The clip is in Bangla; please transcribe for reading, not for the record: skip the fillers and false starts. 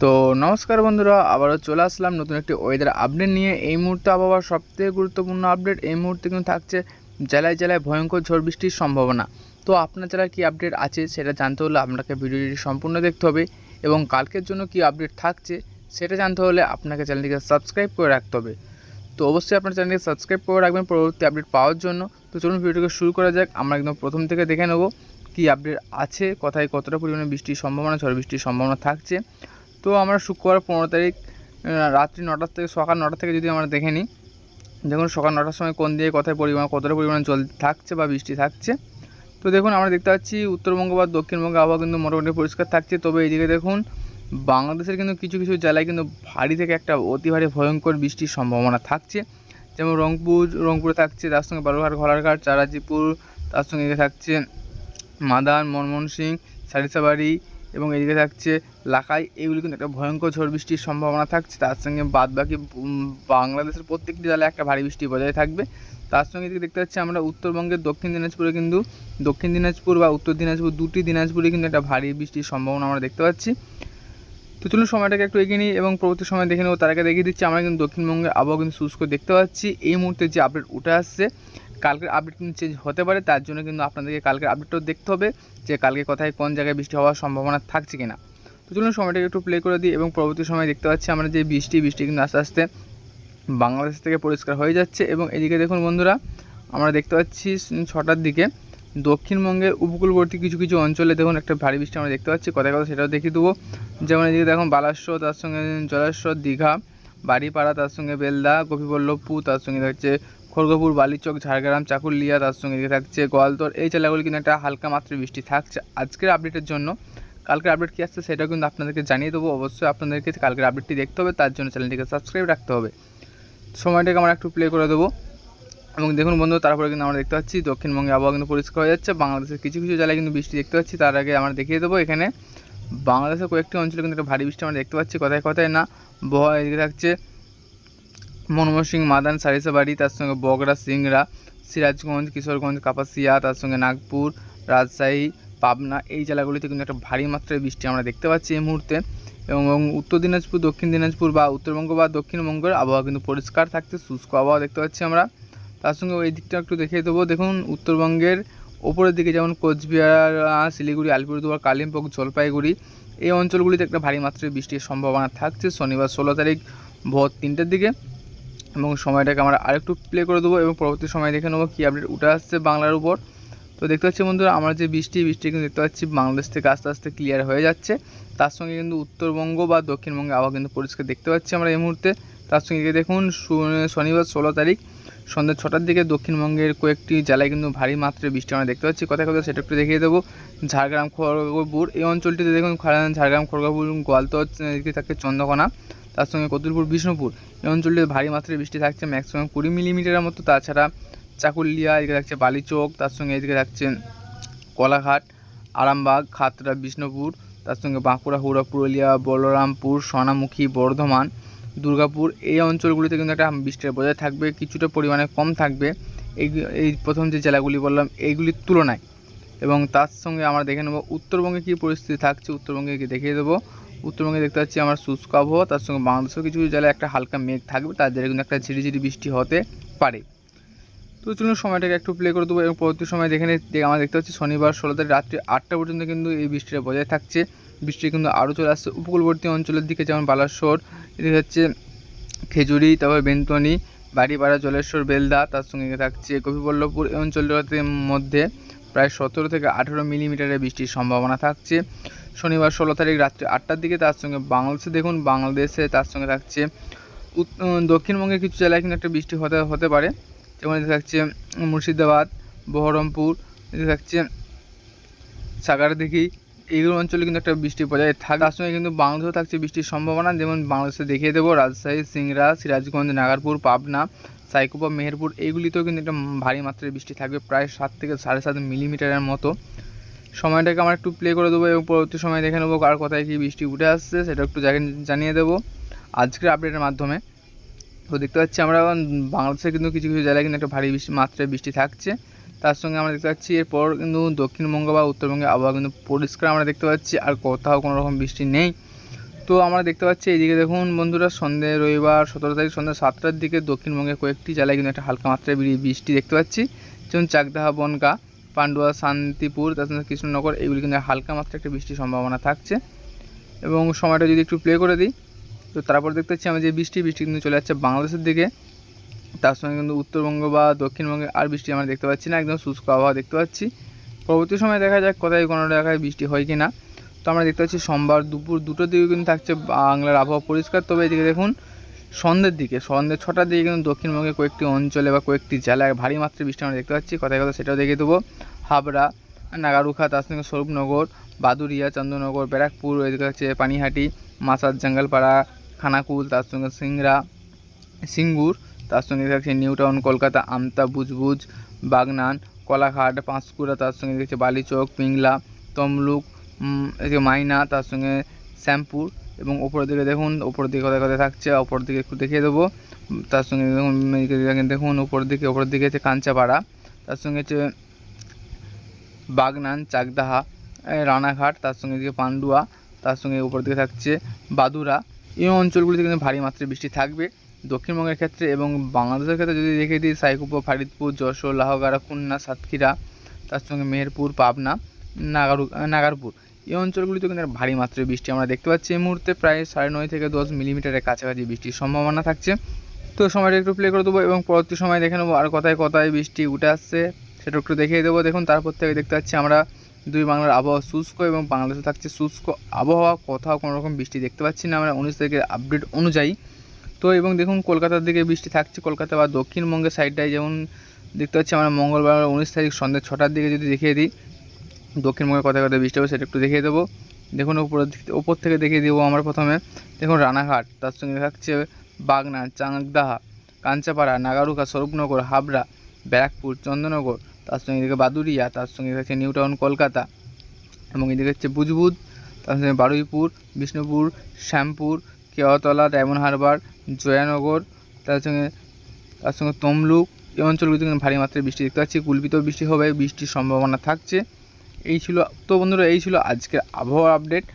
তো নমস্কার বন্ধুরা, আবারও চলে আসলাম নতুন একটি ওয়েদার আপডেট নিয়ে। এই মুহূর্তে আবহাওয়ার সবথেকে গুরুত্বপূর্ণ আপডেট এই মুহূর্তে কিন্তু থাকছে জেলায় জেলায় ভয়ঙ্কর ঝড় বৃষ্টির সম্ভাবনা। তো আপনার জেলার কী আপডেট আছে সেটা জানতে হলে আপনাকে ভিডিওটি সম্পূর্ণ দেখতে হবে, এবং কালকের জন্য কী আপডেট থাকছে সেটা জানতে হলে আপনাকে চ্যানেলটিকে সাবস্ক্রাইব করে রাখতে হবে। তো অবশ্যই আপনার চ্যানেলটিকে সাবস্ক্রাইব করে রাখবেন পরবর্তী আপডেট পাওয়ার জন্য। তো চলুন ভিডিওটিকে শুরু করা যাক। আমরা একদম প্রথম থেকে দেখে নেব কী আপডেট আছে, কোথায় কতটা পরিমাণে বৃষ্টির সম্ভাবনা, ঝড় বৃষ্টির সম্ভাবনা থাকছে। তো আমরা শুক্রবার 15 তারিখ রাত্রি 9টা থেকে সকাল 9টা থেকে যদি আমরা দেখে নিই, দেখুন সকাল 9টার সময় কোন দিকে কতটা পরিমাণে জল থাকছে বা বৃষ্টি থাকছে। তো দেখুন আমরা দেখতে পাচ্ছি উত্তরবঙ্গ বা দক্ষিণবঙ্গে আবহাওয়া কিন্তু মোটামুটি পরিষ্কার থাকছে। তবে এইদিকে দেখুন বাংলাদেশের কিন্তু কিছু কিছু জেলায় কিন্তু ভারী থেকে একটা অতি ভারী ভয়ঙ্কর বৃষ্টির সম্ভাবনা থাকছে। যেমন রংপুরে থাকছে, তার সঙ্গে বালুরঘাট, ঘোড়ারঘাট, চারাজিপুর, তার সঙ্গে এদিকে থাকছে মাদান, ময়মনসিংহ, সারিসাবাড়ি, এবং এদিকে থাকছে লাখাই। এগুলি কিন্তু একটা ভয়ঙ্কর ঝড় বৃষ্টির সম্ভাবনা থাকছে। তার সঙ্গে বাদবাকি বাংলাদেশের প্রত্যেকটি জেলায় একটা ভারী বৃষ্টি বজায় থাকবে। তার সঙ্গে এদিকে দেখতে পাচ্ছি আমরা উত্তরবঙ্গের দক্ষিণ দিনাজপুরে কিন্তু দক্ষিণ দিনাজপুর বা উত্তর দিনাজপুর দুটি দিনাজপুরে কিন্তু একটা ভারী বৃষ্টির সম্ভাবনা আমরা দেখতে পাচ্ছি। তো চলুন সময়টাকে একটু এগিয়ে নিই এবং পরবর্তী সময় দেখে নেব। তার আগে দেখিয়ে দিচ্ছি আমরা কিন্তু দক্ষিণবঙ্গে আবহাওয়া কিন্তু শুষ্ক দেখতে পাচ্ছি। এই মুহূর্তে যে আপডেট উঠে আসছে, কালকের আপডেট কিন্তু চেঞ্জ হতে পারে, তার জন্য কিন্তু আপনাদেরকে কালকের আপডেটটাও দেখতে হবে যে কালকে কোথায় কোন জায়গায় বৃষ্টি হওয়ার সম্ভাবনা থাকছে কিনা। তো চলুন সময়টাকে একটু প্লে করে দিই এবং পরবর্তী সময় দেখতে পাচ্ছি আমরা যে বৃষ্টি কিন্তু আস্তে আস্তে বাংলাদেশ থেকে পরিষ্কার হয়ে যাচ্ছে। এবং এদিকে দেখুন বন্ধুরা, আমরা দেখতে পাচ্ছি 6টার দিকে দক্ষিণবঙ্গের উপকূলবর্তী কিছু কিছু অঞ্চলে দেখুন একটা ভারী বৃষ্টি আমরা দেখতে পাচ্ছি। কোথায় কথা সেটাও দেখিয়ে দেবো। যেমন এদিকে দেখুন বালাসর, তার সঙ্গে জলেশ্বর, দীঘা, বাড়িপাড়া, তার সঙ্গে বেলদা, গোপীবল্লভপুর, তার সঙ্গে থাকছে খড়গপুর, বালিচক, ঝাড়গ্রাম, চাকুলিয়া, তার সঙ্গে এদিকে থাকছে গোয়ালতোড়। এই জেলাগুলি কিন্তু একটা হালকা মাত্রায় বৃষ্টি থাকছে আজকের আপডেটের জন্য। কালকের আপডেট কী আসছে সেটাও কিন্তু আপনাদেরকে জানিয়ে দেবো। অবশ্যই আপনাদেরকে কালকের আপডেটটি দেখতে হবে, তার জন্য চ্যানেলটিকে সাবস্ক্রাইব রাখতে হবে। সময়টাকে আমরা একটু প্লে করে দেবো। এবং দেখুন বন্ধু, তারপরে কিন্তু আমরা দেখতে পাচ্ছি দক্ষিণবঙ্গে আবহাওয়া কিন্তু পরিষ্কার হয়ে যাচ্ছে। বাংলাদেশের কিছু কিছু জেলায় কিন্তু বৃষ্টি দেখতে পাচ্ছি। তার আগে আমরা দেখিয়ে দেবো এখানে বাংলাদেশের কয়েকটি অঞ্চলে কিন্তু একটা ভারী বৃষ্টি আমরা দেখতে পাচ্ছি। কোথায় কোথায় না, এদিকে থাকছে ময়মনসিংহ, মাদান, সারিসাবাড়ি, তার সঙ্গে বগুড়া, সিংড়া, সিরাজগঞ্জ, কিশোরগঞ্জ, কাপাসিয়া, তার সঙ্গে নাগপুর, রাজশাহী, পাবনা, এই জেলাগুলিতে কিন্তু একটা ভারী মাত্রায় বৃষ্টি আমরা দেখতে পাচ্ছি এই মুহূর্তে। এবং উত্তর দিনাজপুর, দক্ষিণ দিনাজপুর বা উত্তরবঙ্গ বা দক্ষিণবঙ্গের আবহাওয়া কিন্তু পরিষ্কার থাকছে, শুষ্ক আবহাওয়া দেখতে পাচ্ছি আমরা। তার সঙ্গে ওই দিকটা একটু দেখিয়ে দেবো। দেখুন উত্তরবঙ্গের ওপরের দিকে যেমন কোচবিহার, শিলিগুড়ি, আলিপুরদুয়ার, কালিম্পং, জলপাইগুড়ি, এই অঞ্চলগুলিতে একটা ভারী মাত্রায় বৃষ্টির সম্ভাবনা থাকছে শনিবার 16 তারিখ ভোর 3টার দিকে। এবং সময়টাকে আমরা আরেকটু প্লে করে দেবো এবং পরবর্তী সময় দেখে নেবো কী আপডেট উঠে আসছে বাংলার উপর। তো দেখতে পাচ্ছি বন্ধুরা, আমরা যে বৃষ্টি কিন্তু দেখতে পাচ্ছি বাংলাদেশ থেকে আস্তে আস্তে ক্লিয়ার হয়ে যাচ্ছে। তার সঙ্গে কিন্তু উত্তরবঙ্গ বা দক্ষিণবঙ্গে আবহাওয়া কিন্তু পরিষ্কার দেখতে পাচ্ছি আমরা এই মুহূর্তে। তার সঙ্গে দেখুন শনিবার 16 তারিখ সন্ধ্যা 6টার দিকে দক্ষিণবঙ্গের কয়েকটি জেলায় কিন্তু ভারী মাত্রায় বৃষ্টি আমরা দেখতে পাচ্ছি। কোথায় কোথায় সেটা একটু দেখিয়ে দেবো। ঝাড়গ্রাম, খড়গপুর, এই অঞ্চলটিতে দেখুন ঝাড়গ্রাম, খড়গপুর, গোয়ালতোড়, এদিকে থাকছে চন্দ্রকোনা, তার সঙ্গে কতুলপুর, বিষ্ণুপুর, এই অঞ্চলটিতে ভারী মাত্রায় বৃষ্টি থাকছে ম্যাক্সিমাম 20 মিলিমিটারের মতো। তাছাড়া চাকুলিয়া, এদিকে থাকছে বালিচক, তার সঙ্গে এদিকে থাকছে কোলাঘাট, আরামবাগ, খাতড়া, বিষ্ণুপুর, তার সঙ্গে বাঁকুড়া, হুড়া, পুরুলিয়া, বলরামপুর, সোনামুখী, বর্ধমান, দুর্গাপুর, এই অঞ্চলগুলিতে কিন্তু একটা বৃষ্টির বজায় থাকবে, কিছুটা পরিমাণে কম থাকবে এই প্রথম যে জেলাগুলি বললাম এইগুলির তুলনায়। এবং তার সঙ্গে আমরা দেখে নেব উত্তরবঙ্গে কী পরিস্থিতি থাকছে। উত্তরবঙ্গে দেখিয়ে দেবো। উত্তরবঙ্গে দেখতে পাচ্ছি আমার শুষ্ক আবহাওয়া, তার সঙ্গে বাংলাদেশের কিছু কিছু জেলায় একটা হালকা মেঘ থাকবে, তার জেলায় কিন্তু একটা ঝিরিঝিরি বৃষ্টি হতে পারে। তো চলুন সময়টাকে একটু প্লে করে দেবো এবং পরবর্তী সময় দেখে আমরা দেখতে পাচ্ছি শনিবার 16 তারিখ রাত্রি 8টা পর্যন্ত কিন্তু এই বৃষ্টিটা বজায় থাকছে। বৃষ্টি কিন্তু আরও চলে আসছে উপকূলবর্তী অঞ্চলের দিকে, যেমন বালাসোর, এদিকে হচ্ছে খেজুরি, তারপর বেন্তনি, বাড়িপাড়া, জলেশ্বর, বেলদা, তার সঙ্গে থাকছে গোপীবল্লভপুর, এই অঞ্চলগুলোর মধ্যে প্রায় 17 থেকে 18 মিলিমিটারের বৃষ্টির সম্ভাবনা থাকছে শনিবার 16 তারিখ রাত্রি 8টার দিকে। তার সঙ্গে বাংলাদেশে দেখুন বাংলাদেশে তার সঙ্গে থাকছে দক্ষিণবঙ্গের কিছু জেলায় কিন্তু একটা বৃষ্টি হতে পারে। যেমন এতে থাকছে মুর্শিদাবাদ, বহরমপুর, এতে থাকছে সাগরদিঘি, এইগুলো অঞ্চলে কিন্তু একটা বৃষ্টি বজায় থাকে। তার সঙ্গে কিন্তু বাংলাদেশেও থাকছে বৃষ্টির সম্ভাবনা। যেমন বাংলাদেশে দেখিয়ে দেবো রাজশাহী, সিংড়া, সিরাজগঞ্জ, নাগারপুর, পাবনা, সাইকুপা, মেহেরপুর, এইগুলিতেও কিন্তু একটা ভারী মাত্রায় বৃষ্টি থাকবে, প্রায় 7 থেকে 7.5 মিলিমিটারের মতো। সময়টাকে আমরা একটু প্লে করে দেবো এবং পরবর্তী সময় দেখে নেবো কার কোথায় কী বৃষ্টি উঠে আসছে সেটা একটু জানিয়ে দেবো আজকের আপডেটের মাধ্যমে। তো দেখতে পাচ্ছি আমরা বাংলাদেশে কিন্তু কিছু কিছু জেলায় কিন্তু একটা ভারী মাত্রায় বৃষ্টি থাকছে। তার সঙ্গে আমরা দেখতে পাচ্ছি এরপর কিন্তু দক্ষিণবঙ্গ বা উত্তরবঙ্গে আবহাওয়া কিন্তু পরিষ্কার আমরা দেখতে পাচ্ছি, আর কোথাও কোনো রকম বৃষ্টি নেই। তো আমরা দেখতে পাচ্ছি এইদিকে দেখুন বন্ধুরা, সন্ধ্যে রবিবার 17 তারিখ সন্ধ্যা 7টার দিকে দক্ষিণবঙ্গের কয়েকটি জেলায় কিন্তু একটা হালকা মাত্রায় বৃষ্টি দেখতে পাচ্ছি, যেমন চাকদাহা, বনগাঁ, পান্ডুয়া, শান্তিপুর, তাছাড়া কৃষ্ণনগর, এগুলি কিন্তু হালকা মাত্রায় একটা বৃষ্টির সম্ভাবনা থাকছে। এবং সময়টা যদি একটু প্লে করে দিই, তো তারপর দেখতে পাচ্ছি আমরা যে বৃষ্টি কিন্তু চলে যাচ্ছে বাংলাদেশের দিকে। তার সঙ্গে কিন্তু উত্তরবঙ্গ বা দক্ষিণবঙ্গে আর বৃষ্টি আমরা দেখতে পাচ্ছি না, একদম শুষ্ক আবহাওয়া দেখতে পাচ্ছি। পরবর্তী সময় দেখা যাক কোথায় কোনো জায়গায় বৃষ্টি হয় কি না। তো আমরা দেখতে পাচ্ছি সোমবার দুপুর 2টোর দিকে কিন্তু থাকছে বাংলার আবহাওয়া পরিষ্কার। তবে এদিকে দেখুন সন্ধ্যে 6টার দিকে কিন্তু দক্ষিণবঙ্গের কয়েকটি অঞ্চলে বা কয়েকটি জেলায় ভারী মাত্রায় বৃষ্টি আমরা দেখতে পাচ্ছি। কোথায় সেটাও দেখিয়ে দেবো। হাবড়া, নাগারুখা, তার সঙ্গে স্বরূপনগর, বাদুরিয়া, চন্দ্রনগর, ব্যারাকপুর, এদিকে হচ্ছে পানিহাটি, মাসাদ, জঙ্গলপাড়া, খানাকুল, তার সঙ্গে সিঙ্গুর, তার সঙ্গে থাকছে নিউ টাউন কলকাতা, আমতা, বুজবুজ, বাগনান, কলাঘাট, পাঁশকুড়া, তার সঙ্গে দেখছে বালিচক, পিংলা, তমলুক, এদিকে মাইনা, তার সঙ্গে শ্যামপুর। এবং ওপরের দিকে দেখুন, ওপরের দিকে কোথায় থাকছে, ওপরের দিকে একটু দেখিয়ে দেবো। তার সঙ্গে দেখুন ওপরের দিকে হচ্ছে কাঞ্চাপাড়া, তার সঙ্গে হচ্ছে বাগনান, চাকদাহা, রানাঘাট, তার সঙ্গে এদিকে পান্ডুয়া, তার সঙ্গে উপর দিকে থাকছে বাদুরা। এই অঞ্চলগুলিতে কিন্তু ভারী মাত্রায় বৃষ্টি থাকবে দক্ষিণবঙ্গের ক্ষেত্রে। এবং বাংলাদেশের ক্ষেত্রে যদি দেখে দিই, সাইকুপা, ফারিদপুর, যশোর, লাহগাড়া, খুলনা, সাতক্ষীরা, তার সঙ্গে মেহেরপুর, পাবনা, নাগারপুর, এই অঞ্চলগুলিতে কিন্তু ভারী মাত্রায় বৃষ্টি আমরা দেখতে পাচ্ছি। এই মুহূর্তে প্রায় 9.5 থেকে 10 মিলিমিটারের কাছাকাছি বৃষ্টির সম্ভাবনা থাকছে। তো সময়টা একটু প্লে করে দেবো এবং পরবর্তী সময় দেখে নেবো আর কোথায় বৃষ্টি উঠে আসছে সেটা একটু দেখিয়ে দেবো। দেখুন তারপর থেকে দেখতে পাচ্ছি আমরা দুই বাংলার আবহাওয়া শুষ্ক এবং বাংলাদেশে থাকছে শুষ্ক আবহাওয়া, কোথাও কোনো রকম বৃষ্টি দেখতে পাচ্ছি না আমরা 19 তারিখের আপডেট অনুযায়ী। তো এবং দেখুন কলকাতার দিকে বৃষ্টি থাকছে, কলকাতা বা দক্ষিণবঙ্গের সাইডটায় যেমন দেখতে পাচ্ছি আমরা মঙ্গলবার 19 তারিখ সন্ধ্যে 6টার দিকে যদি দেখিয়ে দিই দক্ষিণবঙ্গে কোথায় বৃষ্টি হবে সেটা একটু দেখিয়ে দেবো। দেখুন ওপর থেকে দেখিয়ে দেবো আমরা প্রথমে। দেখুন রানাঘাট, তার সঙ্গে থাকছে বাগনান, চাকদাহা, কাঞ্চাপাড়া, নাগারুখা, স্বরূপনগর, হাবড়া, ব্যারাকপুর, চন্দ্রনগর, তার সঙ্গে এদিকে বাদুরিয়া, তার সঙ্গে থাকছে নিউ টাউন কলকাতা, এবং এদিকে হচ্ছে বুজবুদ, তার সঙ্গে বারুইপুর, বিষ্ণুপুর, শ্যামপুর, কেওয়াতলা, ডায়মন্ড হারবার, জয়ানগর, তার সঙ্গে তমলুক, এই অঞ্চলগুলিতে কিন্তু ভারী মাত্রায় বৃষ্টি দেখতে পাচ্ছি। কুলপিতেও বৃষ্টি হবে, বৃষ্টির সম্ভাবনা থাকছে। এই ছিল তো বন্ধুরা, এই ছিল আজকের আবহাওয়া আপডেট।